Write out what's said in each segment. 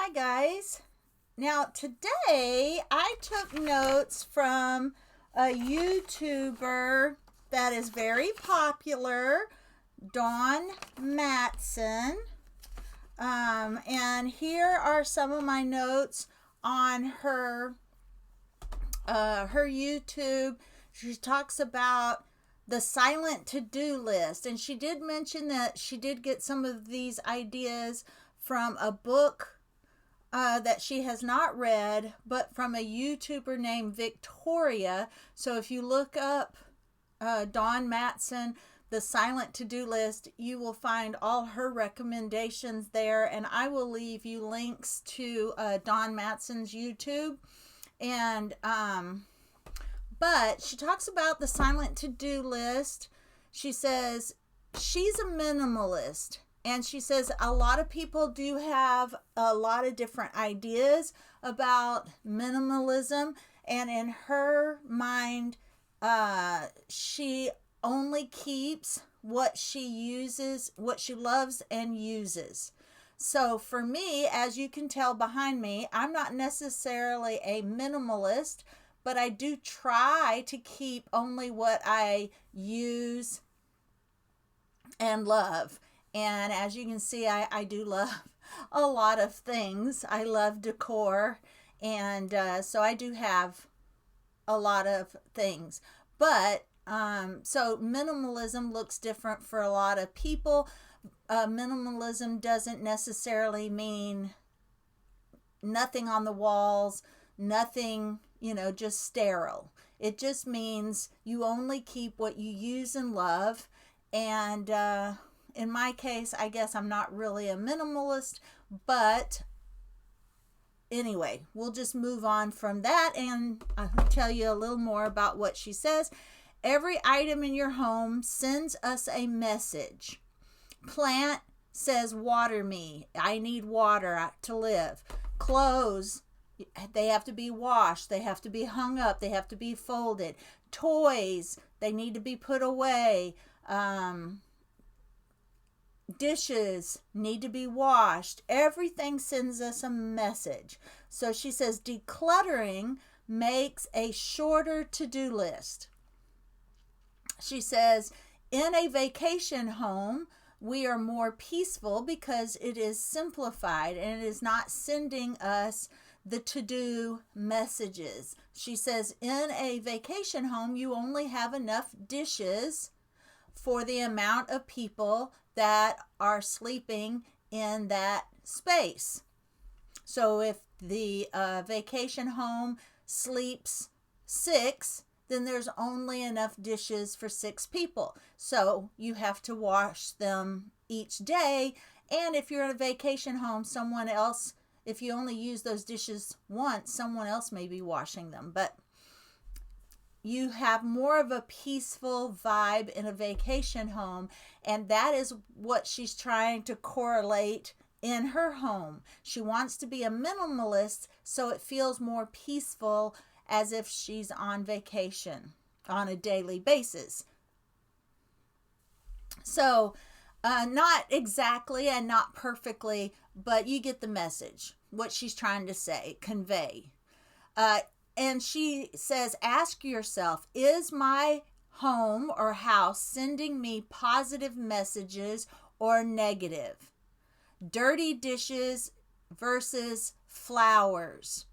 Hi guys. Now today I took notes from a YouTuber that is very popular, Dawn Matson. And here are some of my notes on her YouTube. She talks about the silent to-do list, and she did mention that she did get some of these ideas from a book that she has not read, but from a YouTuber named Victoria. So if you look up Dawn Matson, the silent to-do list, you will find all her recommendations there, and I will leave you links to Dawn Matson's YouTube. And but she talks about the silent to-do list. She says she's a minimalist, and she says a lot of people do have a lot of different ideas about minimalism, and in her mind, she only keeps what she uses, what she loves and uses. So for me, as you can tell behind me, I'm not necessarily a minimalist, but I do try to keep only what I use and love. And as you can see, I do love a lot of things. I love decor, and so I do have a lot of things. But so minimalism looks different for a lot of people. Minimalism doesn't necessarily mean nothing on the walls, nothing, just sterile. It just means you only keep what you use and love. And in my case, I guess I'm not really a minimalist, but anyway, we'll just move on from that, and I'll tell you a little more about what she says. Every item in your home sends us a message. Plant says, water me. I need water to live. Clothes, they have to be washed. They have to be hung up. They have to be folded. Toys, they need to be put away. Dishes need to be washed. Everything sends us a message. So she says decluttering makes a shorter to-do list. She says in a vacation home, we are more peaceful because it is simplified and it is not sending us the to-do messages. She says in a vacation home, you only have enough dishes for the amount of people that are sleeping in that space. So if the vacation home sleeps 6, then there's only enough dishes for 6 people. So you have to wash them each day. And if you're in a vacation home, someone else, if you only use those dishes once, someone else may be washing them. But you have more of a peaceful vibe in a vacation home, and that is what she's trying to correlate in her home. She wants to be a minimalist so it feels more peaceful, as if she's on vacation on a daily basis. So not exactly and not perfectly, but you get the message, what she's trying to say, convey. And she says, ask yourself, is my home or house sending me positive messages or negative? Dirty dishes versus flowers.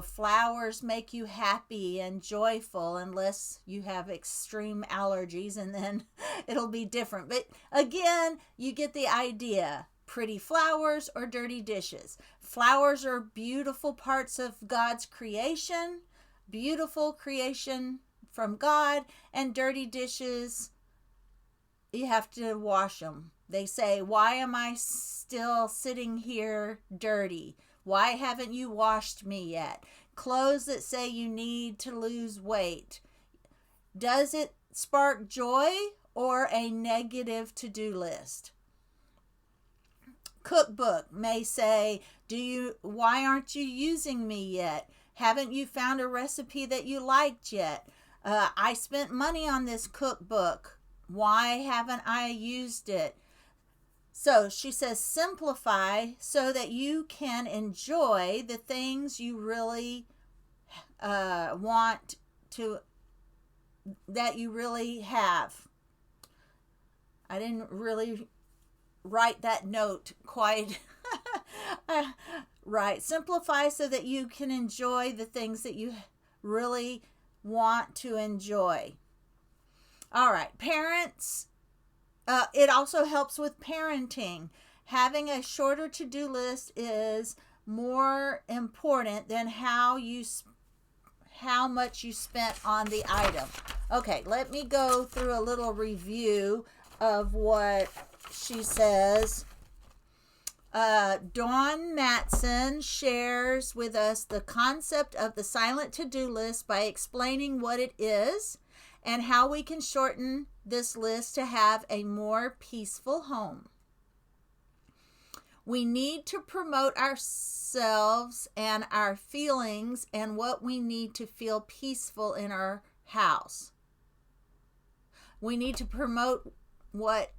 Flowers make you happy and joyful unless you have extreme allergies, and then it'll be different. But again, you get the idea. Pretty flowers or dirty dishes. Flowers are beautiful parts of God's creation, beautiful creation from God, and dirty dishes, you have to wash them. They say, why am I still sitting here dirty? Why haven't you washed me yet? Clothes that say you need to lose weight. Does it spark joy or a negative to-do list? Cookbook may say, why aren't you using me yet? Haven't you found a recipe that you liked yet? I spent money on this cookbook. Why haven't I used it? So she says, simplify so that you can enjoy the things you really want to, that you really have. I didn't really write that note quite right. Simplify so that you can enjoy the things that you really want to enjoy. All right, parents. It also helps with parenting. Having a shorter to-do list is more important than how much you spent on the item. Okay, let me go through a little review of what she says. Dawn Matson shares with us the concept of the silent to-do list by explaining what it is and how we can shorten this list to have a more peaceful home. We need to promote ourselves and our feelings and what we need to feel peaceful in our house. We need to promote what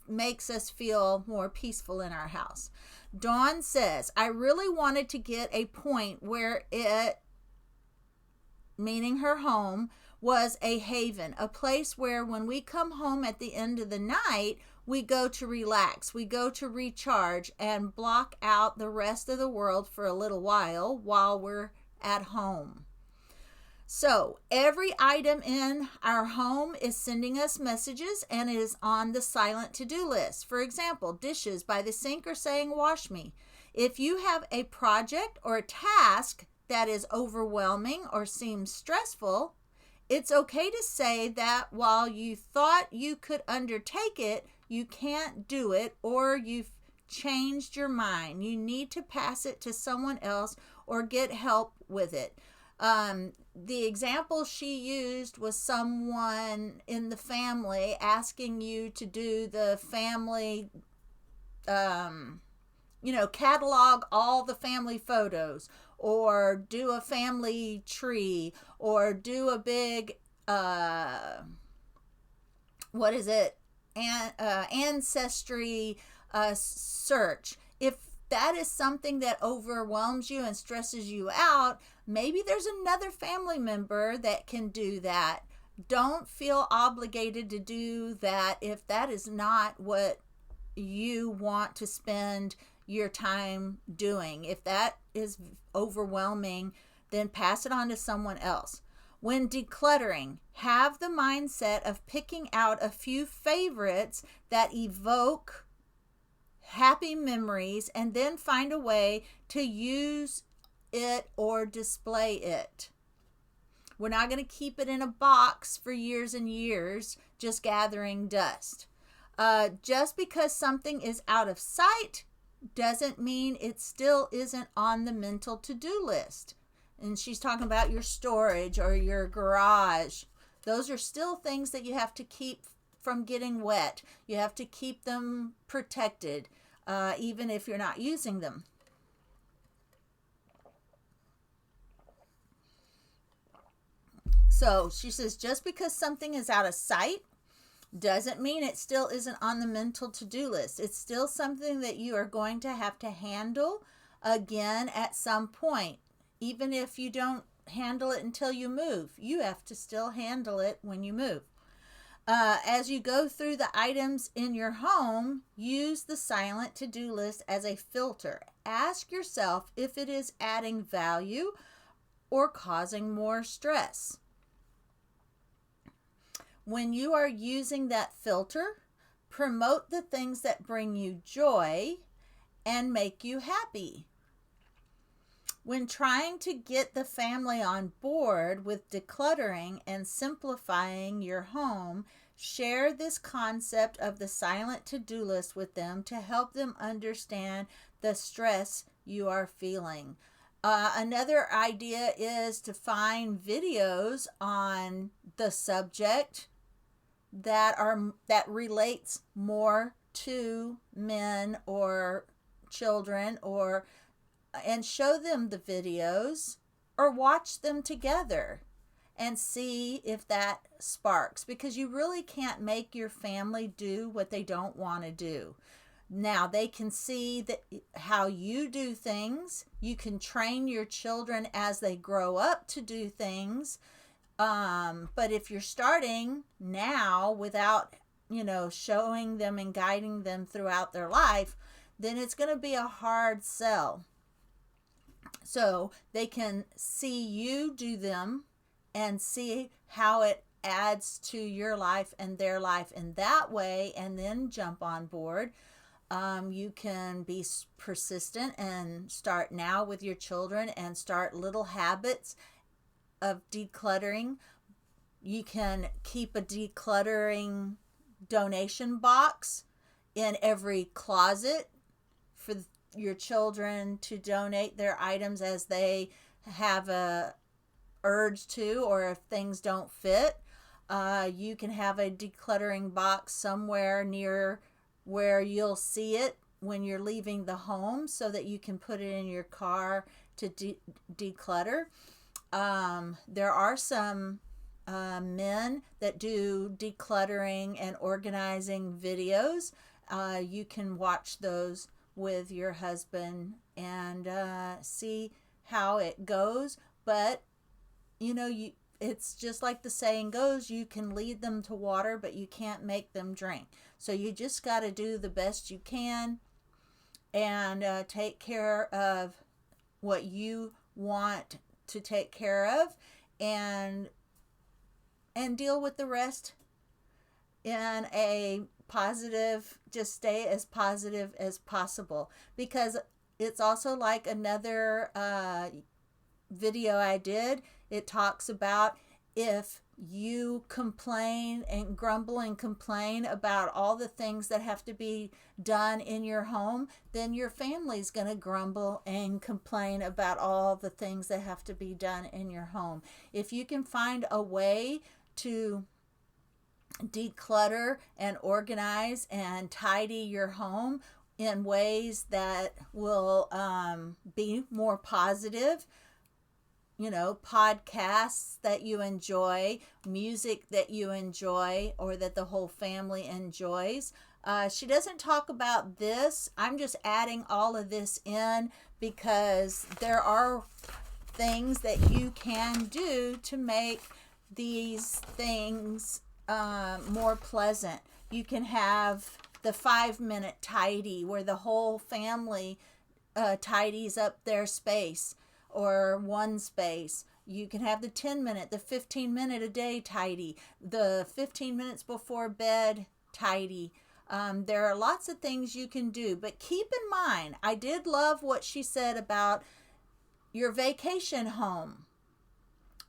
makes us feel more peaceful in our house. Dawn says, I really wanted to get a point where it, meaning her home, was a haven, a place where when we come home at the end of the night, we go to relax, we go to recharge and block out the rest of the world for a little while we're at home. So every item in our home is sending us messages and is on the silent to-do list. For example, dishes by the sink are saying, wash me. If you have a project or a task that is overwhelming or seems stressful, it's okay to say that while you thought you could undertake it, you can't do it, or you've changed your mind. You need to pass it to someone else or get help with it. The example she used was someone in the family asking you to do the family, catalog all the family photos, or do a family tree, or do a big, ancestry search. If that is something that overwhelms you and stresses you out, maybe there's another family member that can do that. Don't feel obligated to do that if that is not what you want to spend your time doing. If that is overwhelming, then pass it on to someone else. When decluttering, have the mindset of picking out a few favorites that evoke happy memories and then find a way to use it or display it. We're not going to keep it in a box for years and years, just gathering dust. Just because something is out of sight doesn't mean it still isn't on the mental to-do list. And she's talking about your storage or your garage. Those are still things that you have to keep from getting wet. You have to keep them protected, even if you're not using them. So she says, just because something is out of sight doesn't mean it still isn't on the mental to-do list. It's still something that you are going to have to handle again at some point. Even if you don't handle it until you move, you have to still handle it when you move. As you go through the items in your home, use the silent to-do list as a filter. Ask yourself if it is adding value or causing more stress. When you are using that filter, promote the things that bring you joy and make you happy. When trying to get the family on board with decluttering and simplifying your home, share this concept of the silent to-do list with them to help them understand the stress you are feeling. Another idea is to find videos on the subject that relates more to men or children, and show them the videos or watch them together and see if that sparks, because you really can't make your family do what they don't want to do. Now they can see that how you do things. You can train your children as they grow up to do things. But if you're starting now without, showing them and guiding them throughout their life, then it's going to be a hard sell. So they can see you do them and see how it adds to your life and their life in that way, and then jump on board. You can be persistent and start now with your children and start little habits of decluttering. You can keep a decluttering donation box in every closet for your children to donate their items as they have a urge to, or if things don't fit. You can have a decluttering box somewhere near where you'll see it when you're leaving the home, so that you can put it in your car to declutter. There are some men that do decluttering and organizing videos. You can watch those with your husband and see how it goes. But it's just like the saying goes, you can lead them to water, but you can't make them drink. So you just got to do the best you can and take care of what you want to take care of, and deal with the rest in a positive, just stay as positive as possible. Because it's also like another video I did. It talks about if you complain and grumble and complain about all the things that have to be done in your home, then your family's going to grumble and complain about all the things that have to be done in your home. If you can find a way to declutter and organize and tidy your home in ways that will be more positive, podcasts that you enjoy, music that you enjoy, or that the whole family enjoys. She doesn't talk about this. I'm just adding all of this in because there are things that you can do to make these things more pleasant. You can have the 5-minute tidy where the whole family tidies up their space or one space. You can have the 10-minute, the 15-minute a day tidy, the 15 minutes before bed tidy. There are lots of things you can do, but keep in mind, I did love what she said about your vacation home.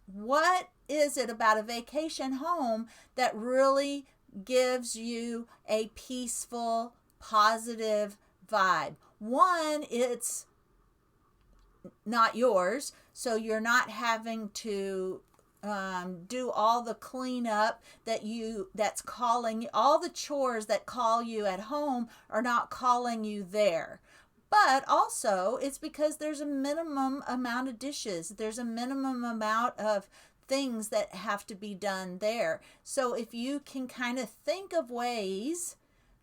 What is it about a vacation home that really gives you a peaceful, positive vibe? One, it's not yours, so you're not having to do all the cleanup that's calling, all the chores that call you at home are not calling you there. But also it's because there's a minimum amount of dishes, there's a minimum amount of things that have to be done there. So if you can kind of think of ways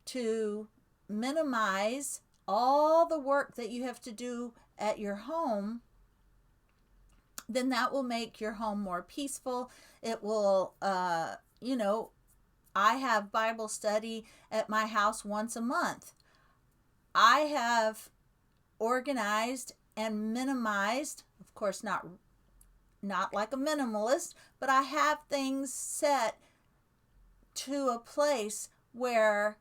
to minimize all the work that you have to do at your home, then that will make your home more peaceful. It will, I have Bible study at my house once a month. I have organized and minimized, of course not like a minimalist, but I have things set to a place where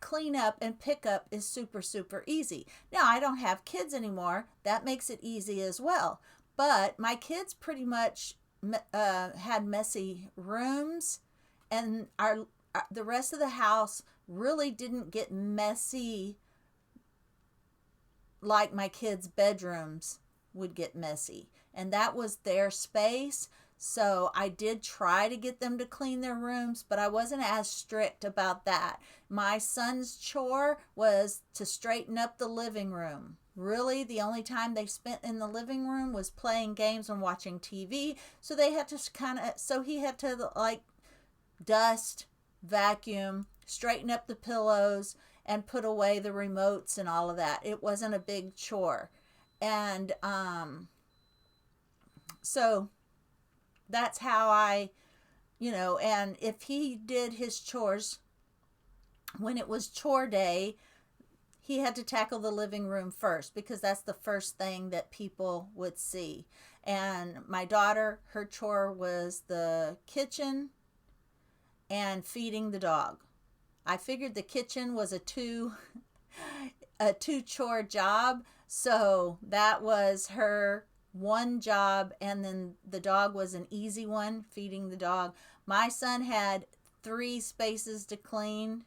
cleanup and pickup is super, super easy. Now, I don't have kids anymore. That makes it easy as well. But my kids pretty much had messy rooms, and the rest of the house really didn't get messy like my kids' bedrooms would get messy. And that was their space. So I did try to get them to clean their rooms, but I wasn't as strict about that. My son's chore was to straighten up the living room. really the only time they spent in the living room was playing games and watching TV. So they had to he had to like dust, vacuum, straighten up the pillows, and put away the remotes and all of that. It wasn't a big chore. And so that's how and if he did his chores when it was chore day, he had to tackle the living room first because that's the first thing that people would see. And my daughter, her chore was the kitchen and feeding the dog. I figured the kitchen was a two chore job, so that was her one job, and then the dog was an easy one, feeding the dog. My son had 3 spaces to clean: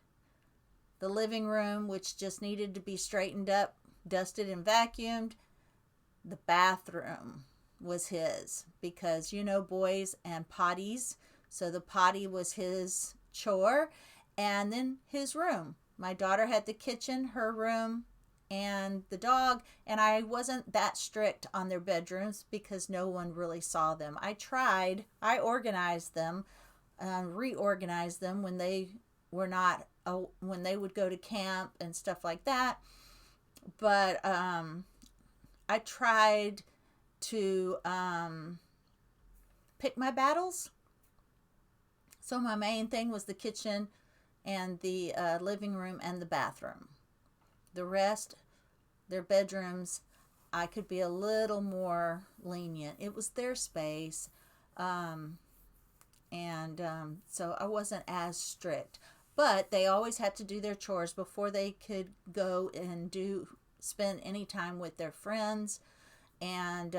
the living room, which just needed to be straightened up, dusted, and vacuumed. The bathroom was his because, boys and potties. So the potty was his chore. And then his room. My daughter had the kitchen, her room, and the dog. And I wasn't that strict on their bedrooms because no one really saw them. I tried. I organized them, reorganized them when they were not, when they would go to camp and stuff like that. But I tried to pick my battles. So my main thing was the kitchen and the living room and the bathroom. The rest, their bedrooms, I could be a little more lenient. It was their space. So I wasn't as strict. But they always had to do their chores before they could go and spend any time with their friends. And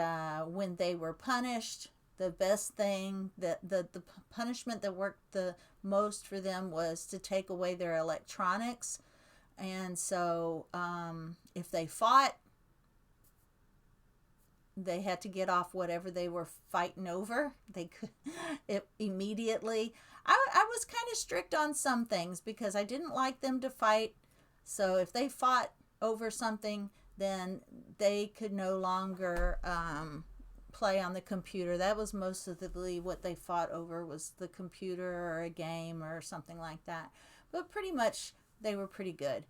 when they were punished, the best thing, the punishment that worked the most for them was to take away their electronics. And so if they fought, they had to get off whatever they were fighting over. They could immediately. I was kind of strict on some things because I didn't like them to fight. So if they fought over something, then they could no longer play on the computer. That was mostly what they fought over, was the computer or a game or something like that. But pretty much they were pretty good.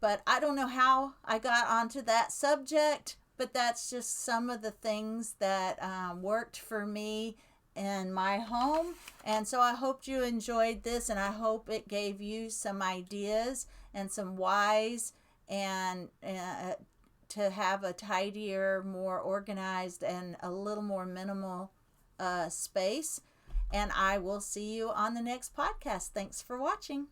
But I don't know how I got onto that subject, but that's just some of the things that worked for me in my home. And so I hope you enjoyed this, and I hope it gave you some ideas and some whys, and to have a tidier, more organized, and a little more minimal space. And I will see you on the next podcast. Thanks for watching.